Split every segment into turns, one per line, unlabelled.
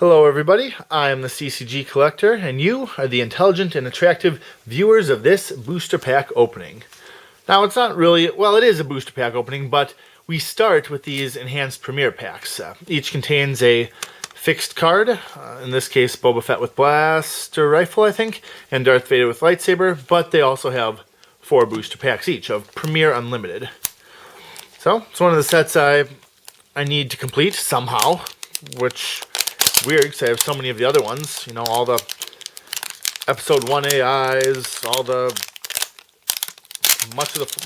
Hello everybody, I am the CCG Collector, and you are the intelligent and attractive viewers of this booster pack opening. Now it's not really, well it is a booster pack opening, but we start with these enhanced premiere packs. Each contains a fixed card, in this case Boba Fett with blaster rifle I think, and Darth Vader with lightsaber, but they also have 4 booster packs each of Premiere Unlimited. So it's one of the sets I need to complete somehow, which weird because I have so many of the other ones, you know, all the episode 1 AIs, all the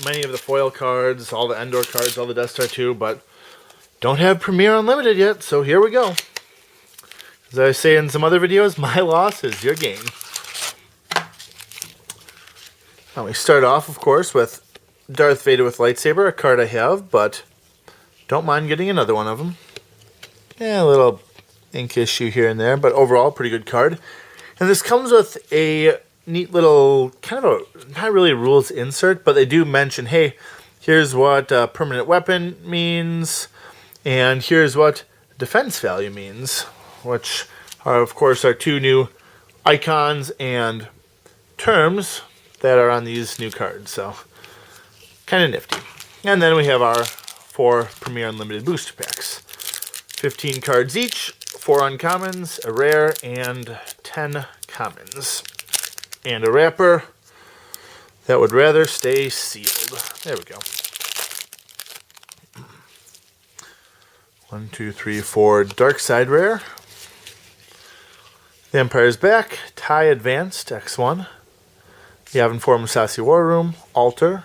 many of the foil cards, all the Endor cards, all the Death Star 2, but don't have Premiere Unlimited yet, so here we go. As I say in some other videos, my loss is your gain. Now we start off, of course, with Darth Vader with lightsaber, a card I have, but don't mind getting another one of them. Yeah, a little ink issue here and there, but overall pretty good card. And this comes with a neat little kind of a not really a rules insert, but they do mention, hey, here's what permanent weapon means, and here's what defense value means, which are of course our 2 new icons and terms that are on these new cards, so kind of nifty. And then we have our 4 Premiere Unlimited booster packs, 15 cards each, 4 uncommons, a rare, and 10 commons. And a wrapper that would rather stay sealed. There we go. 1, 2, 3, 4 Dark Side rare. The Empire's Back, TIE Advanced X1. The Yavin 4 Musashi War Room, Altar.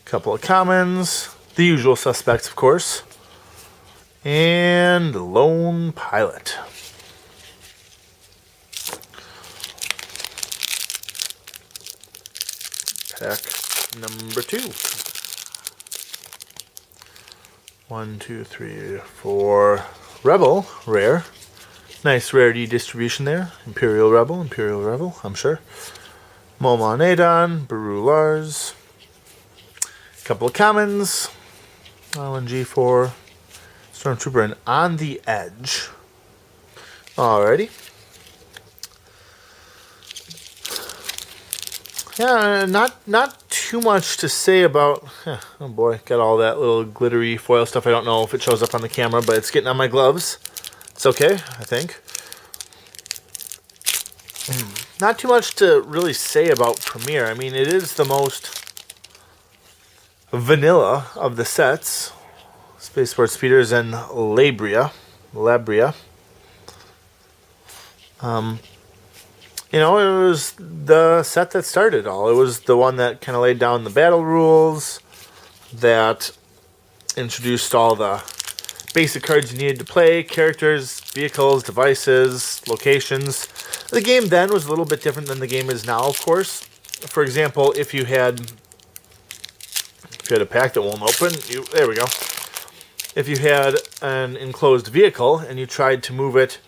Couple of commons. The usual suspects, of course. And Lone Pilot. Pack number 2. 1, 2, 3, 4 Rebel rare. Nice rarity distribution there. Imperial Rebel, I'm sure. Momo Nadon, Baru Lars. Couple of commons. LNG4. Stormtrooper and On the Edge. Alrighty. Yeah, not too much to say about... oh boy, got all that little glittery foil stuff. I don't know if it shows up on the camera, but it's getting on my gloves. It's okay, I think. Not too much to really say about Premiere. I mean, it is the most vanilla of the sets. Spaceport Speeders and Labria. You know, it was the set that started it all. It was the one that kind of laid down the battle rules, that introduced all the basic cards you needed to play, characters, vehicles, devices, locations. The game then was a little bit different than the game is now, of course. For example, if you had a pack that won't open, there we go. If you had an enclosed vehicle and you tried to move it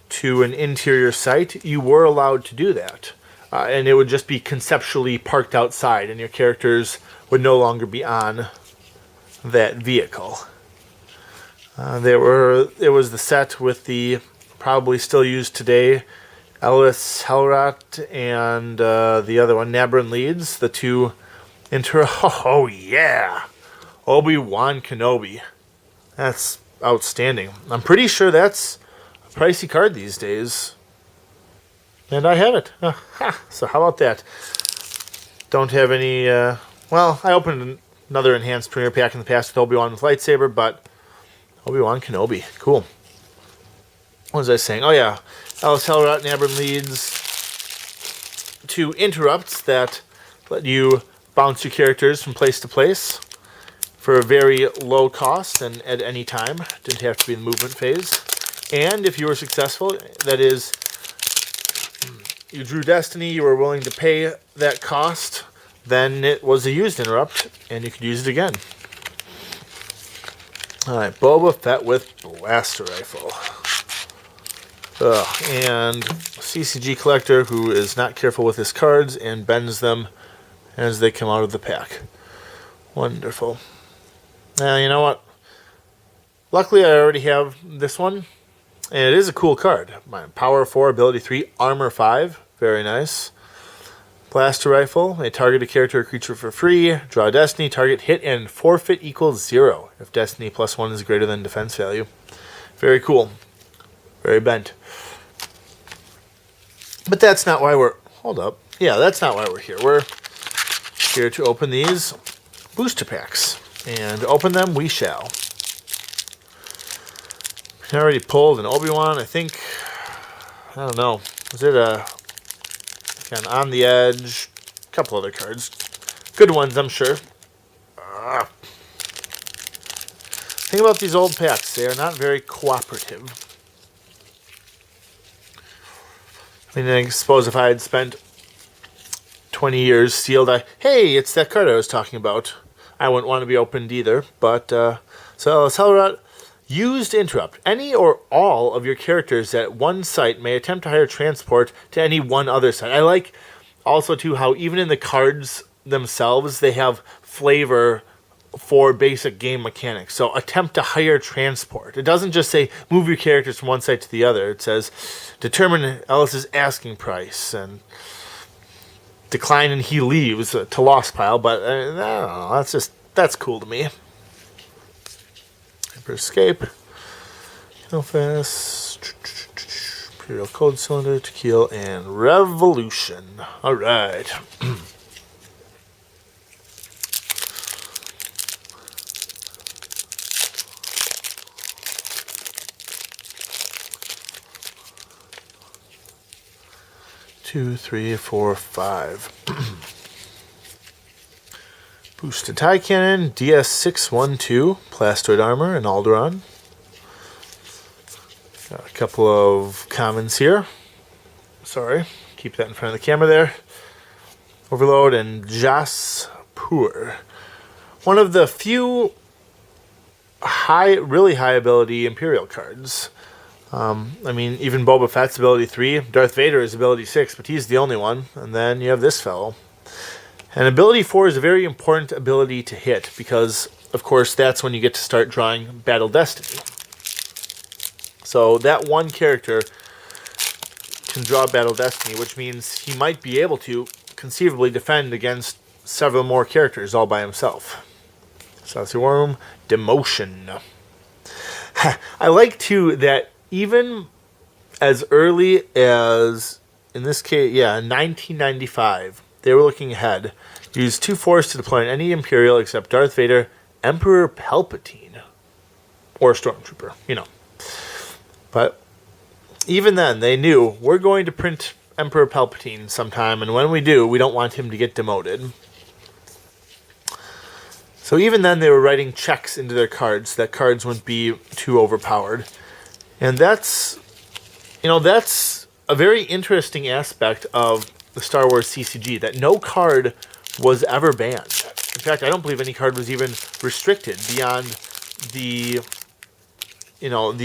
to an interior site, you were allowed to do that. And it would just be conceptually parked outside, and your characters would no longer be on that vehicle. It was the set with the probably still used today Ellis Helrat and the other one, Nabran Leeds, the 2 oh yeah! Obi-Wan Kenobi. That's outstanding. I'm pretty sure that's a pricey card these days. And I have it. So how about that? Don't have any... well, I opened another enhanced premiere pack in the past with Obi-Wan with lightsaber, but Obi-Wan Kenobi. Cool. What was I saying? Oh yeah. Alice Helrat and Abram Leeds. 2 interrupts that let you bounce your characters from place to place for a very low cost and at any time. Didn't have to be in the movement phase. And if you were successful, that is, you drew Destiny, you were willing to pay that cost, then it was a used interrupt, and you could use it again. Alright, Boba Fett with blaster rifle. And CCG Collector, who is not careful with his cards and bends them as they come out of the pack. Wonderful. Now, you know what? Luckily, I already have this one. And it is a cool card. Power 4, ability 3, armor 5. Very nice. Blaster rifle. May target a character or creature for free. Draw destiny. Target hit and forfeit equals 0 if destiny +1 is greater than defense value. Very cool. Very bent. But that's not why we're... Hold up. Yeah, that's not why we're here. We're here to open these booster packs. And open them we shall. I already pulled an Obi-Wan, I think. I don't know. Was it a... Again, On the Edge. A couple other cards. Good ones, I'm sure. Think about these old packs. They are not very cooperative. I mean, I suppose if I had spent 20 years sealed, hey, it's that card I was talking about. I wouldn't want to be opened either. But, so let's tell about used to interrupt. Any or all of your characters at one site may attempt to hire transport to any one other site. I like also, too, how even in the cards themselves, they have flavor for basic game mechanics. So attempt to hire transport. It doesn't just say move your characters from one site to the other. It says determine Ellis's asking price and decline and he leaves to lost pile. But I don't know, that's cool to me. Hyper Escape, Killfest, Imperial Code Cylinder, Tequila, and Revolution. All right. 2, 3, 4, 5. Boosted TIE Cannon, DS612, Plastoid Armor, and Alderaan. Got a couple of commons here. Sorry, keep that in front of the camera there. Overload and Jaspur. One of the few really high ability Imperial cards. I mean, even Boba Fett's ability 3, Darth Vader is ability 6, but he's the only one. And then you have this fellow. And ability 4 is a very important ability to hit because, of course, that's when you get to start drawing Battle Destiny. So that one character can draw Battle Destiny, which means he might be able to conceivably defend against several more characters all by himself. Saucy Worm, Demotion. I like, too, that even as early as, in this case, 1995, they were looking ahead. Use 2 Force to deploy any Imperial except Darth Vader, Emperor Palpatine, or Stormtrooper, you know. But even then, they knew we're going to print Emperor Palpatine sometime, and when we do, we don't want him to get demoted. So even then, they were writing checks into their cards so that cards wouldn't be too overpowered. And that's a very interesting aspect of the Star Wars CCG, that no card was ever banned. In fact, I don't believe any card was even restricted beyond the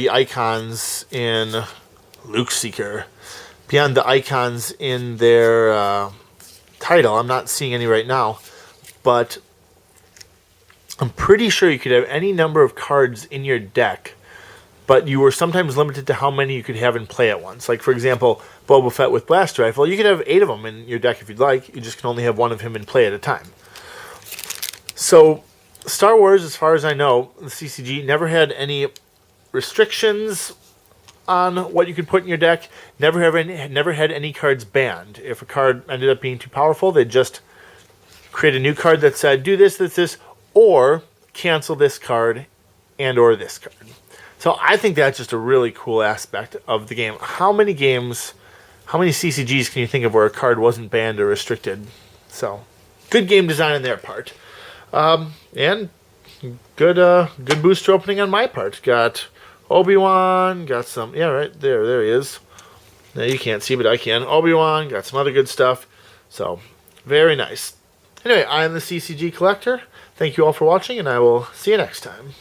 icons in Luke Seeker, beyond the icons in their title. I'm not seeing any right now, but I'm pretty sure you could have any number of cards in your deck, but you were sometimes limited to how many you could have in play at once. Like, for example, Boba Fett with Blaster Rifle, you could have 8 of them in your deck if you'd like. You just can only have 1 of him in play at a time. So, Star Wars, as far as I know, the CCG never had any restrictions on what you could put in your deck. Never had any cards banned. If a card ended up being too powerful, they'd just create a new card that said, do this, this, this, or cancel this card and or this card. So I think that's just a really cool aspect of the game. How many CCGs can you think of where a card wasn't banned or restricted? So, good game design on their part. And good booster opening on my part. Got Obi-Wan, got some, right there he is. Now you can't see, but I can. Obi-Wan, got some other good stuff. So, very nice. Anyway, I am the CCG Collector. Thank you all for watching, and I will see you next time.